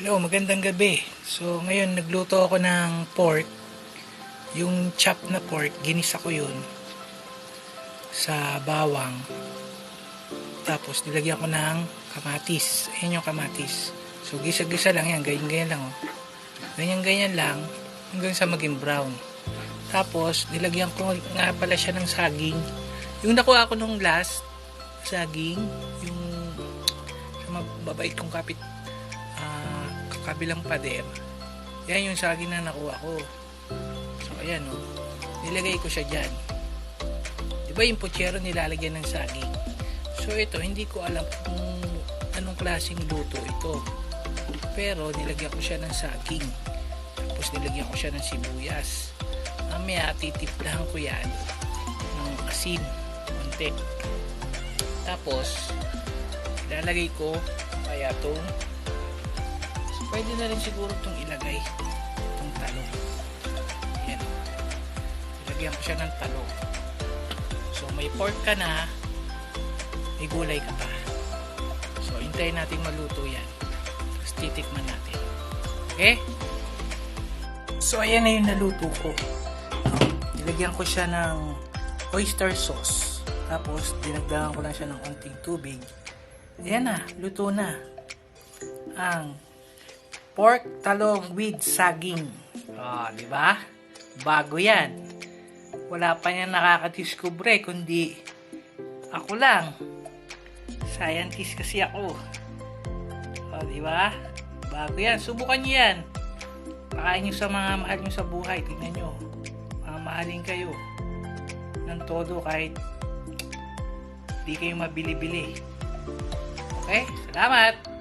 Hello, magandang gabi. So, ngayon nagluto ako ng pork. Yung chop na pork, ginisa ko yun sa bawang. Tapos, nilagyan ko ng kamatis. Ayan yung kamatis. So, gisa-gisa lang yan. Ganyan-ganyan lang. Oh. Ganyan-ganyan lang hanggang sa maging brown. Tapos, nilagyan ko nga pala siya ng saging. Yung nakuha ko nung last, saging, yung mababait kong kabilang pader. Yan yung saging na nakuha ko. So, ayan o. Nilagay ko siya dyan. Diba yung puchero nilalagyan ng saging? So, ito, hindi ko alam kung anong klaseng luto ito. Pero, nilagyan ko siya ng saging. Tapos, nilagyan ko siya ng sibuyas. Mamaya, titiplahan ko yan ng asin. Konti. Tapos, ilalagay ko kaya itong pwede na rin siguro itong ilagay itong talong. Ayan. Ilagyan ko siya ng talong. So may pork ka na, may gulay ka pa. So hintayin natin maluto yan. Tapos titikman natin. Okay? So ayan na yung naluto ko. Nilagyan ko siya ng oyster sauce. Tapos dinagdagan ko lang siya ng konting tubig. Ayan na, luto na ang pork talong with saging. Di ba? Bago yan. Wala pa yan nakakadiskubre kundi ako lang. Scientist kasi ako. Di ba? Bago yan. Subukan niyo yan. Pakain niyo sa mga mahal niyo sa buhay. Tingnan niyo. Mamahalin kayo ng todo kahit di kayo mabili-bili. Okay? Salamat!